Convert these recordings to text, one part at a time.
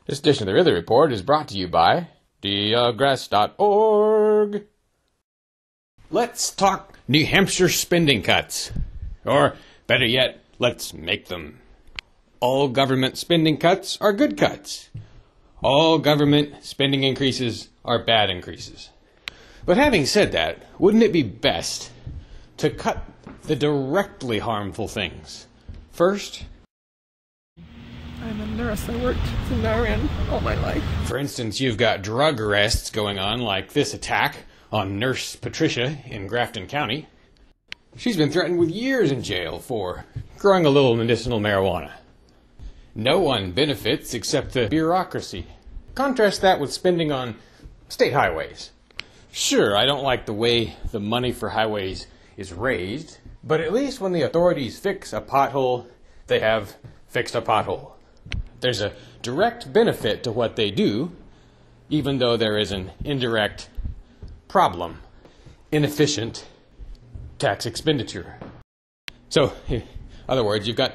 This edition of the Ridley Report is brought to you by theaggress.org. Let's talk New Hampshire spending cuts. Or, better yet, let's make them. All government spending cuts are good cuts. All government spending increases are bad increases. But having said that, wouldn't it be best to cut the directly harmful things first? I'm a nurse. I worked as an RN all my life. For instance, you've got drug arrests going on, like this attack on Nurse Patricia in Grafton County. She's been threatened with years in jail for growing a little medicinal marijuana. No one benefits except the bureaucracy. Contrast that with spending on state highways. Sure, I don't like the way the money for highways is raised, but at least when the authorities fix a pothole, they have fixed a pothole. There's a direct benefit to what they do, even though there is an indirect problem: inefficient tax expenditure. So, in other words, you've got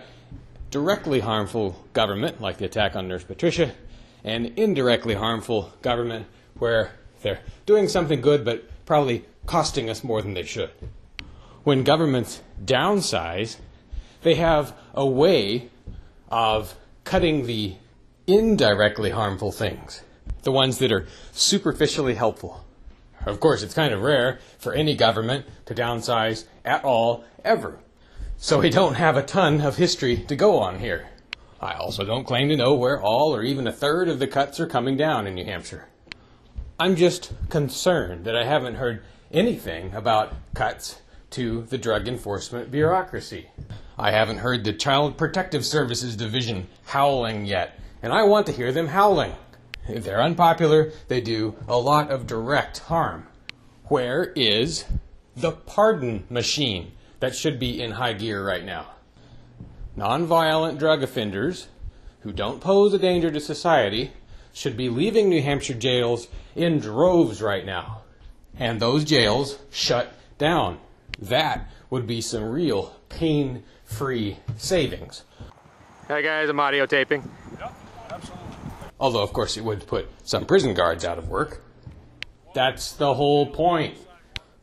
directly harmful government, like the attack on Nurse Patricia, and indirectly harmful government, where they're doing something good but probably costing us more than they should. When governments downsize, they have a way of cutting the indirectly harmful things, the ones that are superficially helpful. Of course, it's kind of rare for any government to downsize at all, ever. So we don't have a ton of history to go on here. I also don't claim to know where all or even a third of the cuts are coming down in New Hampshire. I'm just concerned that I haven't heard anything about cuts to the drug enforcement bureaucracy. I haven't heard the Child Protective Services Division howling yet, and I want to hear them howling. If they're unpopular, they do a lot of direct harm. Where is the pardon machine that should be in high gear right now? Nonviolent drug offenders who don't pose a danger to society should be leaving New Hampshire jails in droves right now. And those jails shut down. That would be some real pain-free savings. Hey guys, I'm audio taping. Yep, absolutely. Although, of course, it would put some prison guards out of work. That's the whole point.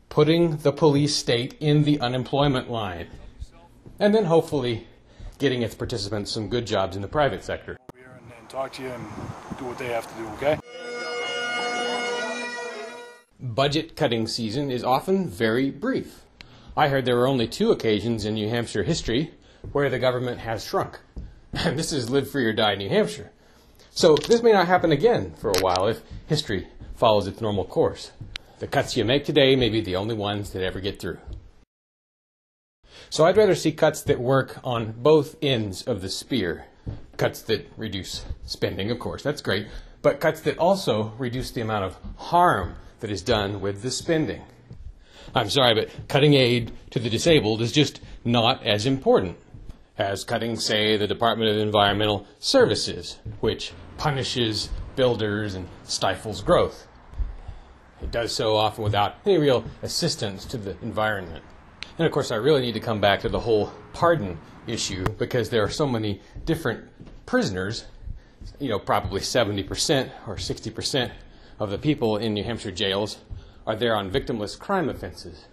Putting the police state in the unemployment line. And then hopefully getting its participants some good jobs in the private sector. Here and talk to you and do what they have to do, okay? Budget cutting season is often very brief. I heard there were only 2 occasions in New Hampshire history where the government has shrunk. And this is live free or die New Hampshire. So this may not happen again for a while if history follows its normal course. The cuts you make today may be the only ones that ever get through. So I'd rather see cuts that work on both ends of the spear. Cuts that reduce spending, of course, that's great, but cuts that also reduce the amount of harm that is done with the spending. I'm sorry, but cutting aid to the disabled is just not as important as cutting, say, the Department of Environmental Services, which punishes builders and stifles growth. It does so often without any real assistance to the environment. And of course, I really need to come back to the whole pardon issue, because there are so many different prisoners. Probably 70% or 60% of the people in New Hampshire jails are there on victimless crime offenses.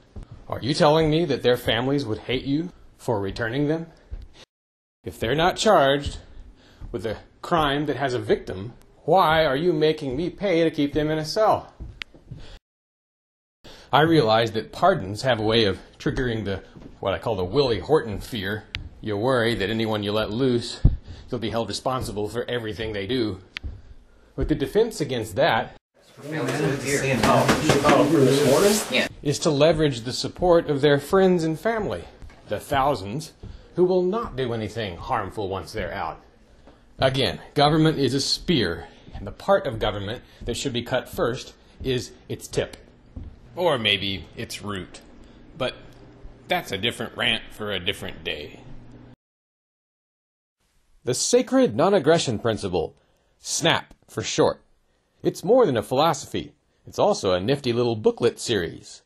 Are you telling me that their families would hate you for returning them? If they're not charged with a crime that has a victim, why are you making me pay to keep them in a cell? I realize that pardons have a way of triggering what I call the Willie Horton fear. You worry that anyone you let loose, you'll be held responsible for everything they do. But the defense against that is to leverage the support of their friends and family, the thousands who will not do anything harmful once they're out. Again, government is a spear, and the part of government that should be cut first is its tip. Or maybe its root. But that's a different rant for a different day. The sacred non-aggression principle, SNAP for short. It's more than a philosophy. It's also a nifty little booklet series.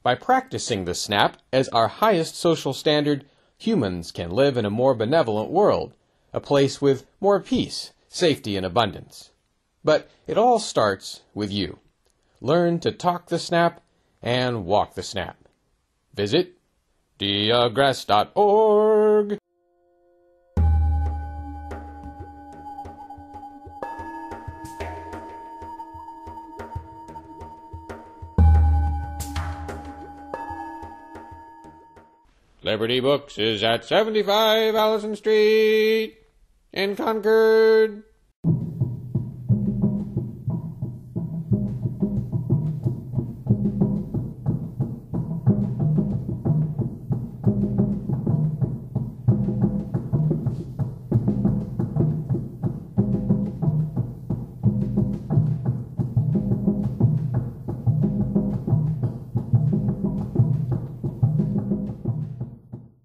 By practicing the SNAP as our highest social standard, humans can live in a more benevolent world, a place with more peace, safety in abundance. But it all starts with you. Learn to talk the snap and walk the snap. Visit arrrests.org. Liberty Books is at 75 Allison Street in Concord.